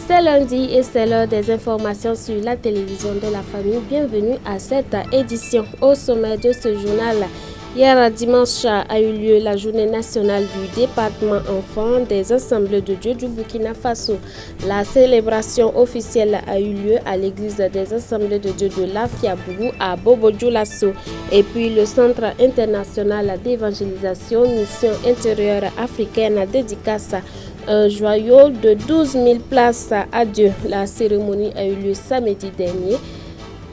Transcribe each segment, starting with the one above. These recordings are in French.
C'est lundi et c'est l'heure des informations sur la télévision de la famille. Bienvenue à cette édition. Au sommet de ce journal, hier dimanche a eu lieu la journée nationale du département enfants des Assemblées de Dieu du Burkina Faso. La célébration officielle a eu lieu à l'église des Assemblées de Dieu de Lafiabougou à Bobo-Dioulasso. Et puis le Centre international d'évangélisation Mission intérieure africaine dédicace un joyau de 12 000 places à Dieu. La cérémonie a eu lieu samedi dernier.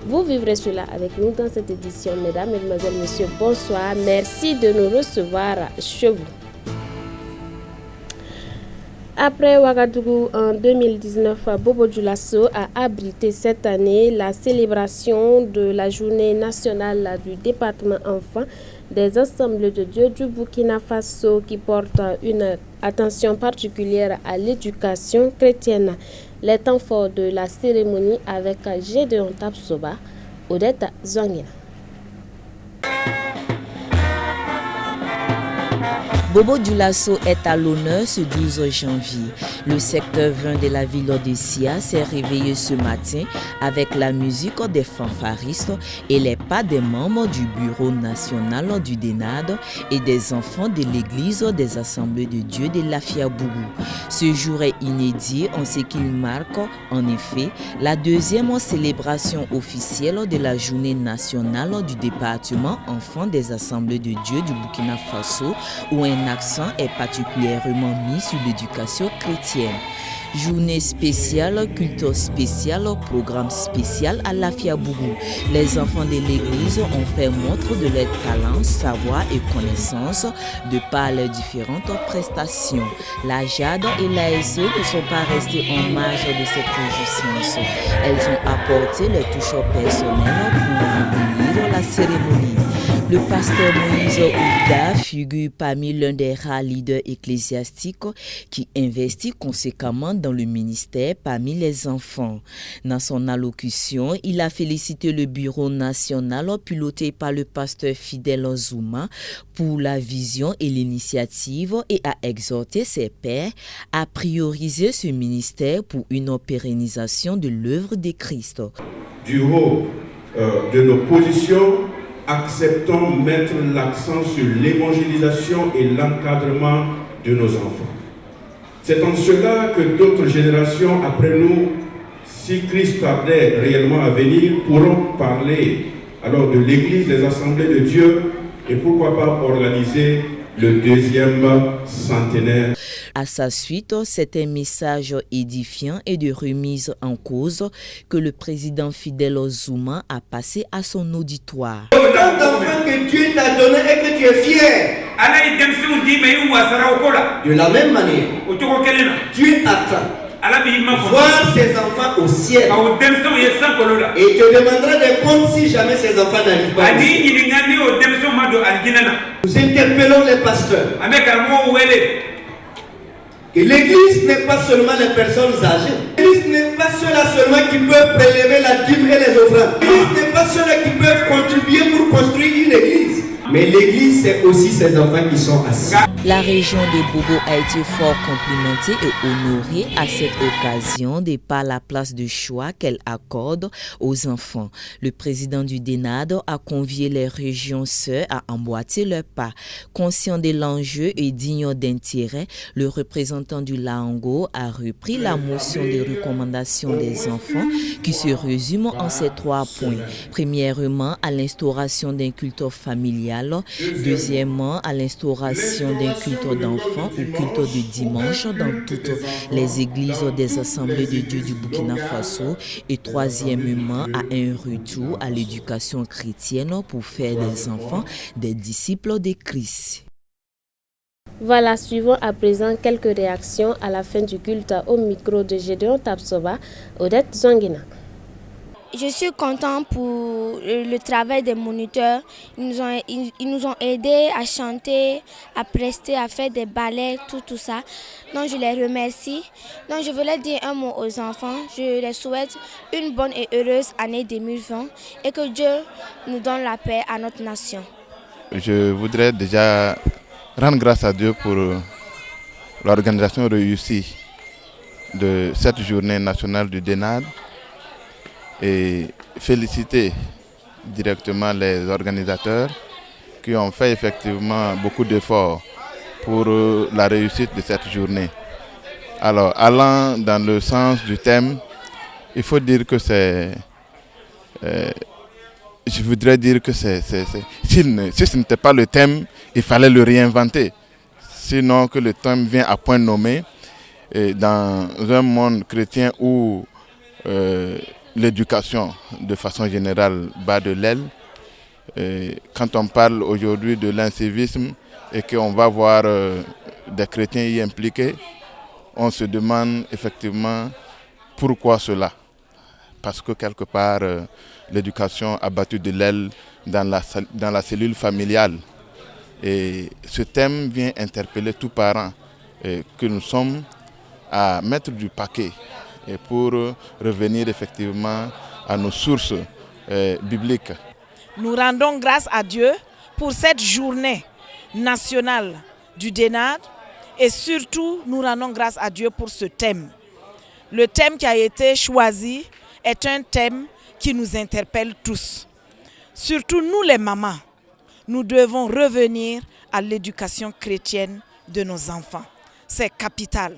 Vous vivrez cela avec nous dans cette édition. Mesdames, Mesdemoiselles, Messieurs, bonsoir. Merci de nous recevoir chez vous. Après Ouagadougou en 2019, Bobo-Dioulasso a abrité cette année la célébration de la journée nationale du département enfants des Assemblées de Dieu du Burkina Faso qui porte une attention particulière à l'éducation chrétienne. Les temps forts de la cérémonie avec Gédéon Tapsoba, Odette Zongina. Bobo-Dioulasso est à l'honneur ce 12 janvier. Le secteur 20 de la ville d'Odessia s'est réveillé ce matin avec la musique des fanfaristes et les pas des membres du bureau national du DENAD et des enfants de l'église des Assemblées de Dieu de Lafiabougou. Ce jour est inédit en ce qu'il marque en effet la deuxième célébration officielle de la journée nationale du département enfants des Assemblées de Dieu du Burkina Faso où un accent est particulièrement mis sur l'éducation chrétienne. Journée spéciale, culte spécial, programme spécial à Lafiabougou. Les enfants de l'église ont fait montre de leurs talents, savoir et connaissances de par leurs différentes prestations. La JAD et l'ASE ne sont pas restées en marge de cette réjouissance. Elles ont apporté les touches personnelles pour embellir la cérémonie. Le pasteur Moïse Ouida figure parmi l'un des rares leaders ecclésiastiques qui investit conséquemment dans le ministère parmi les enfants. Dans son allocution, il a félicité le bureau national piloté par le pasteur Fidèle Zouma pour la vision et l'initiative et a exhorté ses pairs à prioriser ce ministère pour une pérennisation de l'œuvre de Christ. Du haut de nos positions, acceptons mettre l'accent sur l'évangélisation et l'encadrement de nos enfants. C'est en cela que d'autres générations après nous, si Christ tardait réellement à venir, pourront parler alors de l'Église des Assemblées de Dieu et pourquoi pas organiser le deuxième centenaire. À sa suite, c'est un message édifiant et de remise en cause que le président Fidèle Zouma a passé à son auditoire. Autant d'enfants que Dieu t'a donné et que tu es fier. De la même manière, Dieu attend voir ses enfants au ciel et te demandera des comptes si jamais ses enfants n'arrivent pas au ciel. Nous interpellons les pasteurs. Et l'église n'est pas seulement les personnes âgées. L'église n'est pas ceux-là seulement qui peuvent prélever la dîme et les offrandes. L'église n'est pas ceux-là qui peuvent contribuer pour construire une église. Mais l'église, c'est aussi ces enfants qui sont assis. La région de Bobo a été fort complimentée et honorée à cette occasion de par la place de choix qu'elle accorde aux enfants. Le président du DENAD a convié les régions sœurs à emboîter leur pas. Conscient de l'enjeu et digne d'intérêt, le représentant du Laango a repris la motion de recommandation des enfants qui se résume en ces 3 points. Premièrement, à l'instauration d'un culte familial. Deuxièmement, à l'instauration d'un culte d'enfants ou culte de dimanche dans toutes les églises des Assemblées de Dieu du Burkina Faso. Et troisièmement, à un retour à l'éducation chrétienne pour faire des enfants des disciples de Christ. Voilà, suivons à présent quelques réactions à la fin du culte au micro de Gédéon Tapsoba, Odette Zongina. Je suis content pour le travail des moniteurs. Ils nous ont aidés à chanter, à prester, à faire des ballets, tout ça. Donc je les remercie. Donc je voulais dire un mot aux enfants. Je les souhaite une bonne et heureuse année 2020 et que Dieu nous donne la paix à notre nation. Je voudrais déjà rendre grâce à Dieu pour l'organisation réussie de cette journée nationale du DENAD et féliciter directement les organisateurs qui ont fait effectivement beaucoup d'efforts pour la réussite de cette journée. Alors, allant dans le sens du thème, il faut dire que c'est... je voudrais dire que si ce n'était pas le thème, il fallait le réinventer. Sinon que le thème vient à point nommé, et dans un monde chrétien où l'éducation, de façon générale, bat de l'aile, quand on parle aujourd'hui de l'incivisme et qu'on va voir des chrétiens y impliqués, on se demande effectivement pourquoi cela. Parce que quelque part, l'éducation a battu de l'aile dans la cellule familiale. Et ce thème vient interpeller tous parents que nous sommes à mettre du paquet et pour revenir effectivement à nos sources bibliques. Nous rendons grâce à Dieu pour cette journée nationale du DENAD et surtout nous rendons grâce à Dieu pour ce thème. Le thème qui a été choisi est un thème qui nous interpelle tous. Surtout nous les mamans, nous devons revenir à l'éducation chrétienne de nos enfants. C'est capital.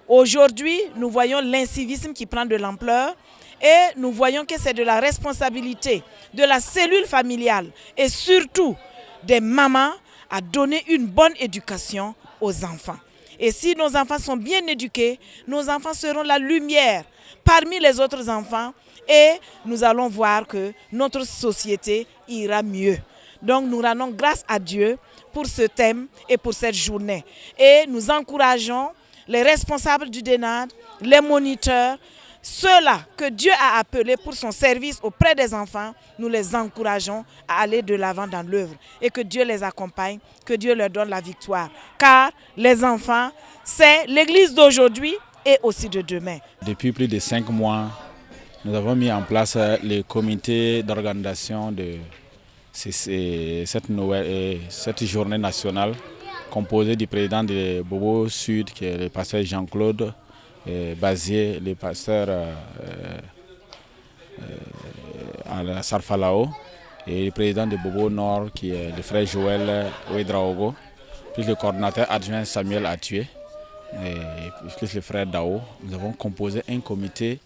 Aujourd'hui, nous voyons l'incivisme qui prend de l'ampleur et nous voyons que c'est de la responsabilité de la cellule familiale et surtout des mamans à donner une bonne éducation aux enfants. Et si nos enfants sont bien éduqués, nos enfants seront la lumière parmi les autres enfants et nous allons voir que notre société ira mieux. Donc nous rendons grâce à Dieu pour ce thème et pour cette journée. Et nous encourageons les responsables du DENAD, les moniteurs, ceux-là que Dieu a appelés pour son service auprès des enfants, nous les encourageons à aller de l'avant dans l'œuvre et que Dieu les accompagne, que Dieu leur donne la victoire. Car les enfants, c'est l'église d'aujourd'hui et aussi de demain. Depuis plus de 5 mois, nous avons mis en place le comité d'organisation de cette journée nationale composé du président de Bobo Sud, qui est le pasteur Jean-Claude Bazier, le pasteur Sarfalao, et le président de Bobo Nord, qui est le frère Joël Ouedraogo, puis le coordinateur adjoint Samuel Atué, et puis le frère Dao. Nous avons composé un comité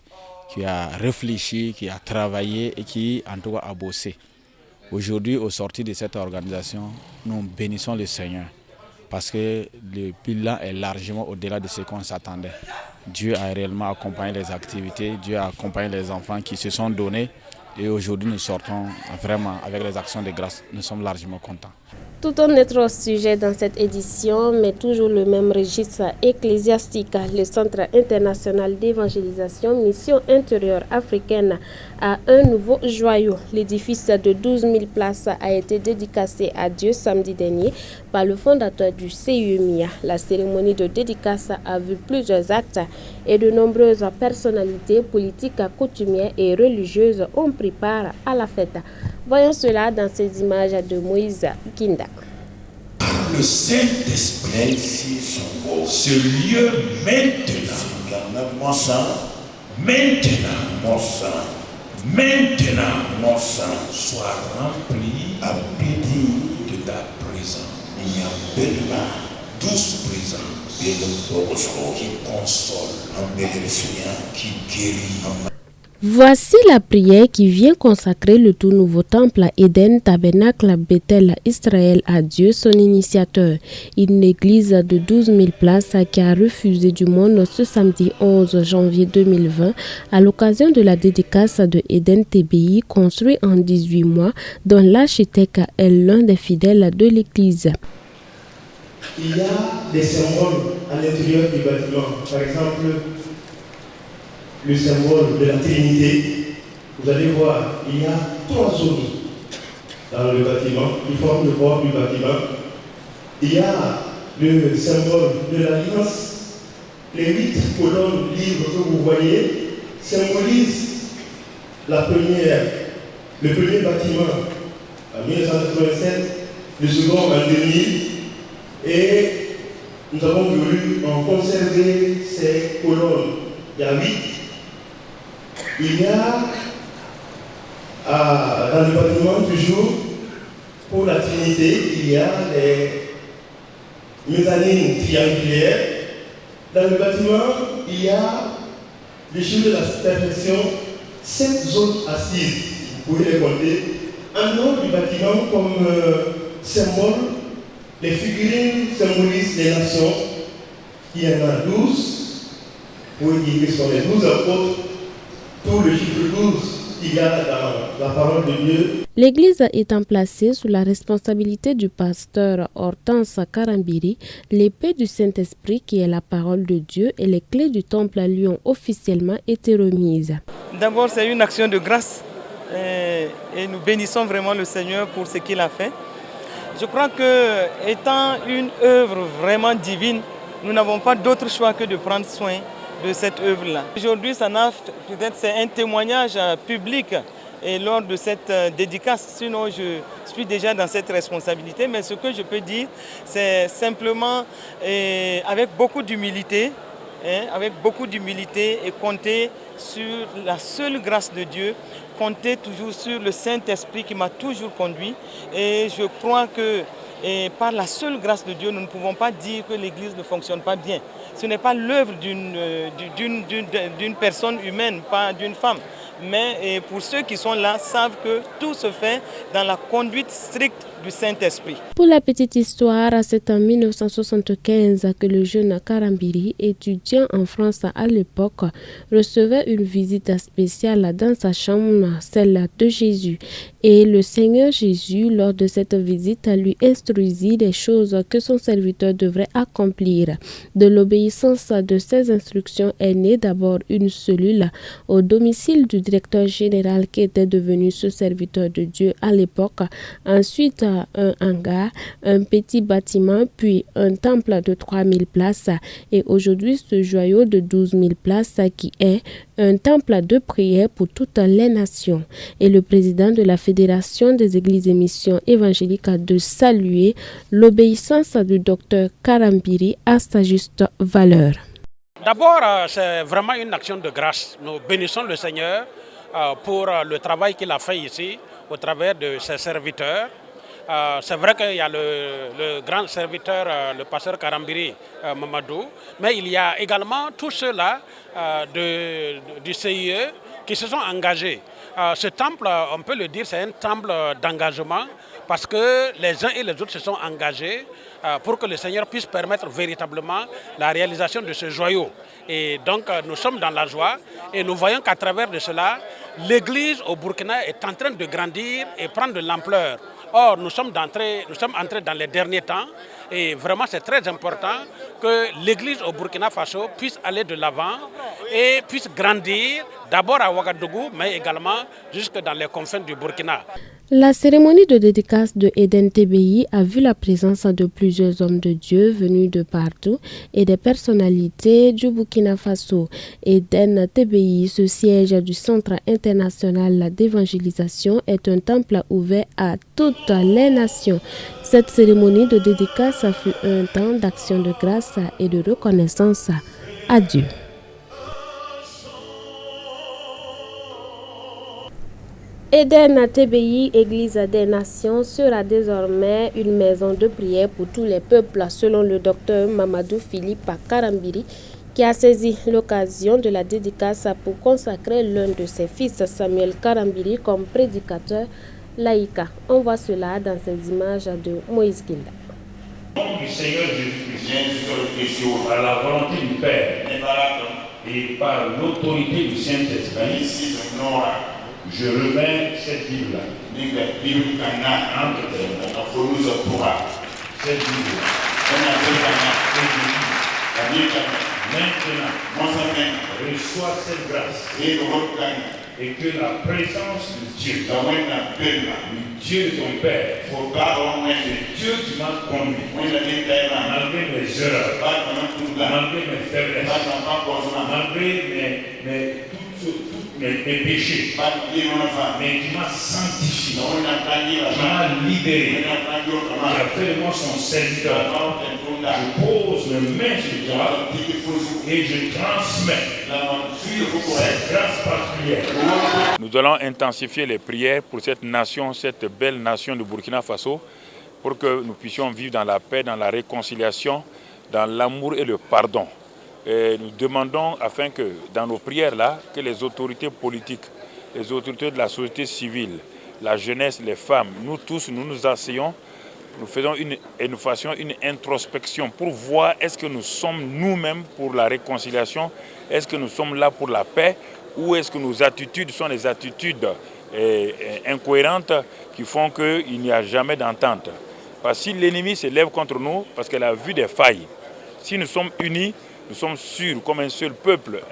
qui a réfléchi, qui a travaillé et qui en tout cas a bossé. Aujourd'hui, au sortir de cette organisation, nous bénissons le Seigneur parce que le bilan est largement au-delà de ce qu'on s'attendait. Dieu a réellement accompagné les activités, Dieu a accompagné les enfants qui se sont donnés et aujourd'hui nous sortons vraiment avec les actions de grâce. Nous sommes largement contents. Tout un autre sujet dans cette édition, mais toujours le même registre ecclésiastique. Le Centre international d'évangélisation Mission intérieure africaine a un nouveau joyau. L'édifice de 12 000 places a été dédicacé à Dieu samedi dernier par le fondateur du CUMIA. La cérémonie de dédicace a vu plusieurs actes et de nombreuses personnalités politiques, coutumières et religieuses ont pris part à la fête. Voyons cela dans ces images de Moïse Kinda. Le Saint-Esprit, ce lieu maintenant soit rempli de ta présence. Il y a douce présence qui console, qui guérit. Voici la prière qui vient consacrer le tout nouveau temple à Eden Tabernacle Bethel Israël à Dieu, son initiateur. Une église de 12 000 places qui a refusé du monde ce samedi 11 janvier 2020 à l'occasion de la dédicace de Eden TBI construit en 18 mois dont l'architecte est l'un des fidèles de l'église. Il y a des symboles à l'intérieur du bâtiment. Par exemple, le symbole de la Trinité. Vous allez voir, il y a 3 zones dans le bâtiment qui forment le corps du bâtiment. Il y a le symbole de l'Alliance. Les 8 colonnes libres que vous voyez symbolisent le premier bâtiment en 1987, le second en 2000 et nous avons voulu en conserver ces colonnes. Il y a 8. Il y a dans le bâtiment toujours, pour la Trinité, il y a les mezzanines triangulaires. Dans le bâtiment, il y a le chiffre de la perfection, 7 zones assises. Vous pouvez les compter. En dehors du bâtiment, comme symbole, les figurines symbolisent les nations. Il y en a 12. Vous pouvez dire que ce sont les 12 apôtres. Tout le chiffre 12, il y a dans la parole de Dieu. L'église étant placée sous la responsabilité du pasteur Hortense Karambiri, l'épée du Saint-Esprit qui est la parole de Dieu et les clés du temple lui ont officiellement été remises. D'abord, c'est une action de grâce et nous bénissons vraiment le Seigneur pour ce qu'il a fait. Je crois que, étant une œuvre vraiment divine, nous n'avons pas d'autre choix que de prendre soin de cette œuvre-là. Aujourd'hui, peut-être c'est un témoignage public et lors de cette dédicace, sinon je suis déjà dans cette responsabilité, mais ce que je peux dire, c'est simplement avec beaucoup d'humilité, et compter sur la seule grâce de Dieu, compter toujours sur le Saint-Esprit qui m'a toujours conduit. Et je crois que par la seule grâce de Dieu, nous ne pouvons pas dire que l'Église ne fonctionne pas bien. Ce n'est pas l'œuvre d'une personne humaine, pas d'une femme. Mais pour ceux qui sont là, savent que tout se fait dans la conduite stricte du Saint-Esprit. Pour la petite histoire, c'est en 1975 que le jeune Karambiri, étudiant en France à l'époque, recevait une visite spéciale dans sa chambre, celle de Jésus. Et le Seigneur Jésus, lors de cette visite, lui instruisit les choses que son serviteur devrait accomplir. De l'obéissance de ces instructions est née d'abord une cellule au domicile du directeur général qui était devenu ce serviteur de Dieu à l'époque. Ensuite, un hangar, un petit bâtiment, puis un temple de 3000 places. Et aujourd'hui, ce joyau de 12 000 places qui est un temple de prière pour toutes les nations. Et le président de la Fédération des Églises et Missions évangéliques a de saluer l'obéissance du docteur Karambiri à sa juste valeur. D'abord, c'est vraiment une action de grâce. Nous bénissons le Seigneur pour le travail qu'il a fait ici au travers de ses serviteurs. C'est vrai qu'il y a le grand serviteur, le pasteur Karambiri Mamadou, mais il y a également tous ceux-là du CIE qui se sont engagés. Ce temple, on peut le dire, c'est un temple d'engagement parce que les uns et les autres se sont engagés pour que le Seigneur puisse permettre véritablement la réalisation de ce joyau. Et donc nous sommes dans la joie et nous voyons qu'à travers de cela, l'Église au Burkina est en train de grandir et prendre de l'ampleur. Or, nous sommes entrés dans les derniers temps et vraiment c'est très important que l'Église au Burkina Faso puisse aller de l'avant et puisse grandir d'abord à Ouagadougou mais également jusque dans les confins du Burkina. La cérémonie de dédicace de Eden TBI a vu la présence de plusieurs hommes de Dieu venus de partout et des personnalités du Burkina Faso. Eden TBI, ce siège du Centre international d'évangélisation, est un temple ouvert à toutes les nations. Cette cérémonie de dédicace fut un temps d'action de grâce et de reconnaissance à Dieu. Eden TBI, Église des Nations, sera désormais une maison de prière pour tous les peuples, selon le docteur Mamadou Philippe Karambiri, qui a saisi l'occasion de la dédicace pour consacrer l'un de ses fils, Samuel Karambiri, comme prédicateur laïque. On voit cela dans ces images de Moïse Gilda. Au nom du Seigneur Jésus-Christ, par la volonté du Père et par l'autorité du Saint-Esprit, je remets cette Bible-là entre tes mains. Cette Bible-là. Maintenant, reçois cette grâce et que la présence de Dieu, le Dieu de ton Père, le Dieu qui m'a conduit, malgré mes erreurs, malgré mes faiblesses, malgré mes péchés, mais qui m'a sanctifié, qui m'a libéré, qui a fait de moi son serviteur, Je pose mes mains sur toi et je transmets cette grâce particulière. Nous allons intensifier les prières pour cette nation, cette belle nation du Burkina Faso, pour que nous puissions vivre dans la paix, dans la réconciliation, dans l'amour et le pardon. Et nous demandons afin que dans nos prières-là, que les autorités politiques, les autorités de la société civile, la jeunesse, les femmes, nous tous, nous nous asseyons, nous fassions une introspection pour voir est-ce que nous sommes nous-mêmes pour la réconciliation, est-ce que nous sommes là pour la paix, ou est-ce que nos attitudes sont des attitudes incohérentes qui font qu'il n'y a jamais d'entente. Parce que si l'ennemi se lève contre nous, parce qu'elle a vu des failles, si nous sommes unis, nous sommes sûrs, comme un seul peuple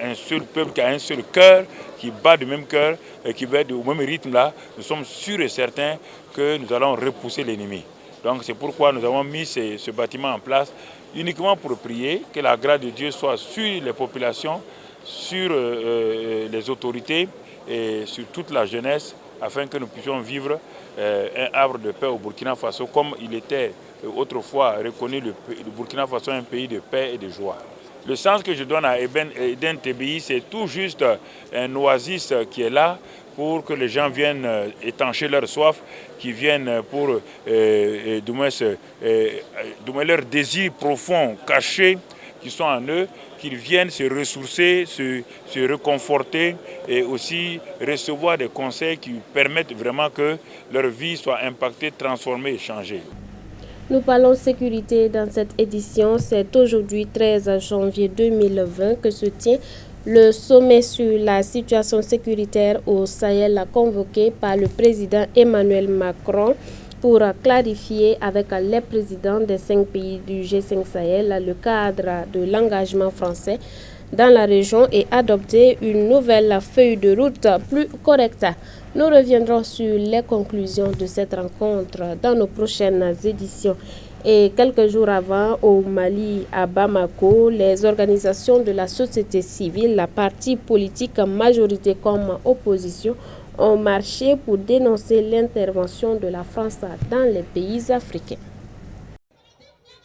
qui a un seul cœur, qui bat du même cœur et qui bat au même rythme là, nous sommes sûrs et certains que nous allons repousser l'ennemi. Donc c'est pourquoi nous avons mis ce bâtiment en place uniquement pour prier, que la grâce de Dieu soit sur les populations, sur les autorités et sur toute la jeunesse, afin que nous puissions vivre un havre de paix au Burkina Faso, comme il était autrefois reconnu le Burkina Faso un pays de paix et de joie. Le sens que je donne à Eden TBI, c'est tout juste un oasis qui est là pour que les gens viennent étancher leur soif, qui viennent pour du moins leur désir profond, caché, qui sont en eux, qu'ils viennent se ressourcer, se réconforter et aussi recevoir des conseils qui permettent vraiment que leur vie soit impactée, transformée et changée. Nous parlons sécurité dans cette édition. C'est aujourd'hui 13 janvier 2020 que se tient le sommet sur la situation sécuritaire au Sahel convoqué par le président Emmanuel Macron pour clarifier avec les présidents des 5 pays du G5 Sahel le cadre de l'engagement français dans la région et adopter une nouvelle feuille de route plus correcte. Nous reviendrons sur les conclusions de cette rencontre dans nos prochaines éditions. Et quelques jours avant, au Mali, à Bamako, les organisations de la société civile, la partie politique, majorité comme opposition, ont marché pour dénoncer l'intervention de la France dans les pays africains.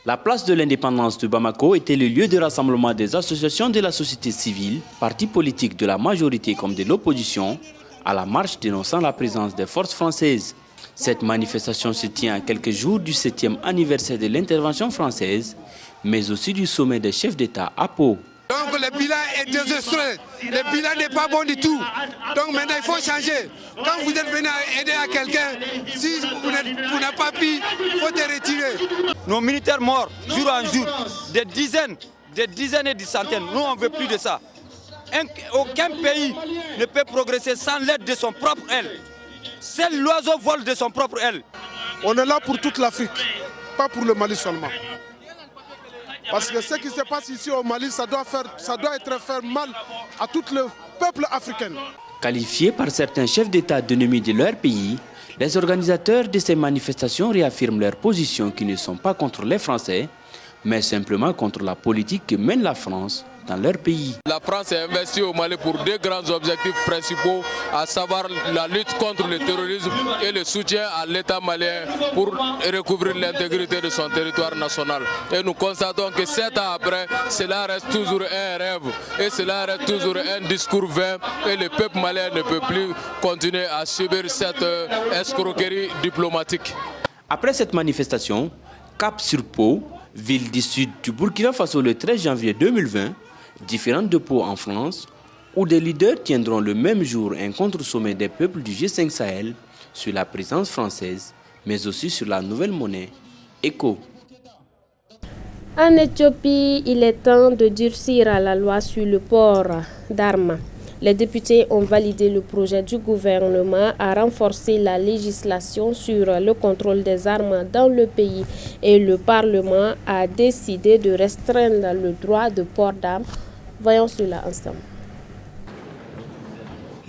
La place de l'indépendance de Bamako était le lieu de rassemblement des associations de la société civile, partis politiques de la majorité comme de l'opposition, à la marche dénonçant la présence des forces françaises. Cette manifestation se tient à quelques jours du 7e anniversaire de l'intervention française, mais aussi du sommet des chefs d'État à Pau. Donc le bilan est désastreux, le bilan n'est pas bon du tout. Donc maintenant il faut changer. Quand vous êtes venu aider à quelqu'un, si vous n'avez pas pu, il faut te retirer. Nos militaires morts jour en jour, des dizaines et des centaines, nous on ne veut plus de ça. Aucun pays ne peut progresser sans l'aide de son propre aile. Seul l'oiseau vole de son propre aile. On est là pour toute l'Afrique, pas pour le Mali seulement. Parce que ce qui se passe ici au Mali, ça doit être faire mal à tout le peuple africain. Qualifiés par certains chefs d'État d'ennemis de leur pays, les organisateurs de ces manifestations réaffirment leur position qui ne sont pas contre les Français, mais simplement contre la politique que mène la France dans leur pays. La France est investie au Mali pour 2 grands objectifs principaux, à savoir la lutte contre le terrorisme et le soutien à l'État malien pour recouvrir l'intégrité de son territoire national. Et nous constatons que 7 ans après, cela reste toujours un rêve et cela reste toujours un discours vain et le peuple malien ne peut plus continuer à subir cette escroquerie diplomatique. Après cette manifestation, cap sur Pau, ville du sud du Burkina Faso le 13 janvier 2020, différentes de Pau en France, où des leaders tiendront le même jour un contre-sommet des peuples du G5 Sahel sur la présence française, mais aussi sur la nouvelle monnaie, ECO. En Éthiopie, il est temps de durcir la loi sur le port d'armes. Les députés ont validé le projet du gouvernement à renforcer la législation sur le contrôle des armes dans le pays et le Parlement a décidé de restreindre le droit de port d'armes. Voyons cela ensemble.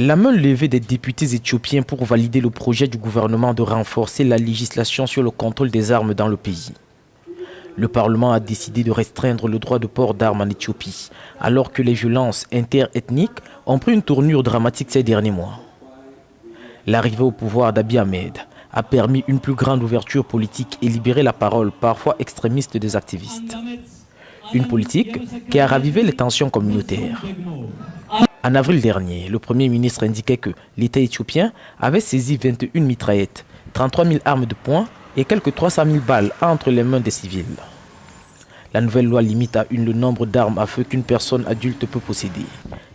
La main levée des députés éthiopiens pour valider le projet du gouvernement de renforcer la législation sur le contrôle des armes dans le pays. Le Parlement a décidé de restreindre le droit de port d'armes en Éthiopie, alors que les violences interethniques ont pris une tournure dramatique ces derniers mois. L'arrivée au pouvoir d'Abiy Ahmed a permis une plus grande ouverture politique et libéré la parole, parfois extrémiste, des activistes. Une politique qui a ravivé les tensions communautaires. En avril dernier, le Premier ministre indiquait que l'État éthiopien avait saisi 21 mitraillettes, 33 000 armes de poing et quelques 300 000 balles entre les mains des civils. La nouvelle loi limite à une le nombre d'armes à feu qu'une personne adulte peut posséder.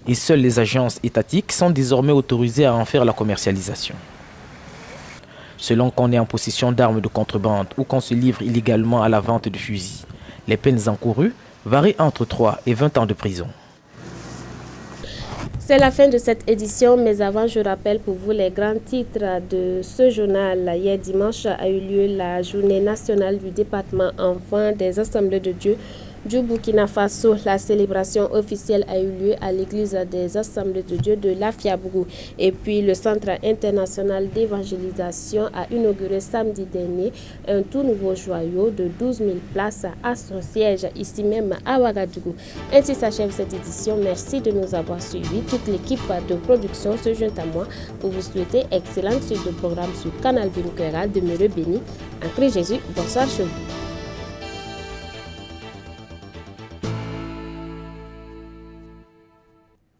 Et seules les agences étatiques sont désormais autorisées à en faire la commercialisation. Selon qu'on est en possession d'armes de contrebande ou qu'on se livre illégalement à la vente de fusils, les peines encourues varient entre 3 et 20 ans de prison. C'est la fin de cette édition, mais avant, je rappelle pour vous les grands titres de ce journal. Hier dimanche a eu lieu la journée nationale du département enfants des Assemblées de Dieu du Burkina Faso. La célébration officielle a eu lieu à l'église des Assemblées de Dieu de Lafiabougou. Et puis le Centre international d'évangélisation a inauguré samedi dernier un tout nouveau joyau de 12 000 places à son siège ici même à Ouagadougou. Ainsi s'achève cette édition. Merci de nous avoir suivis. Toute l'équipe de production se joint à moi pour vous souhaiter excellente suite de programme sur Canal Vincora. Demeurez bénis. En Christ Jésus, bonsoir chez vous.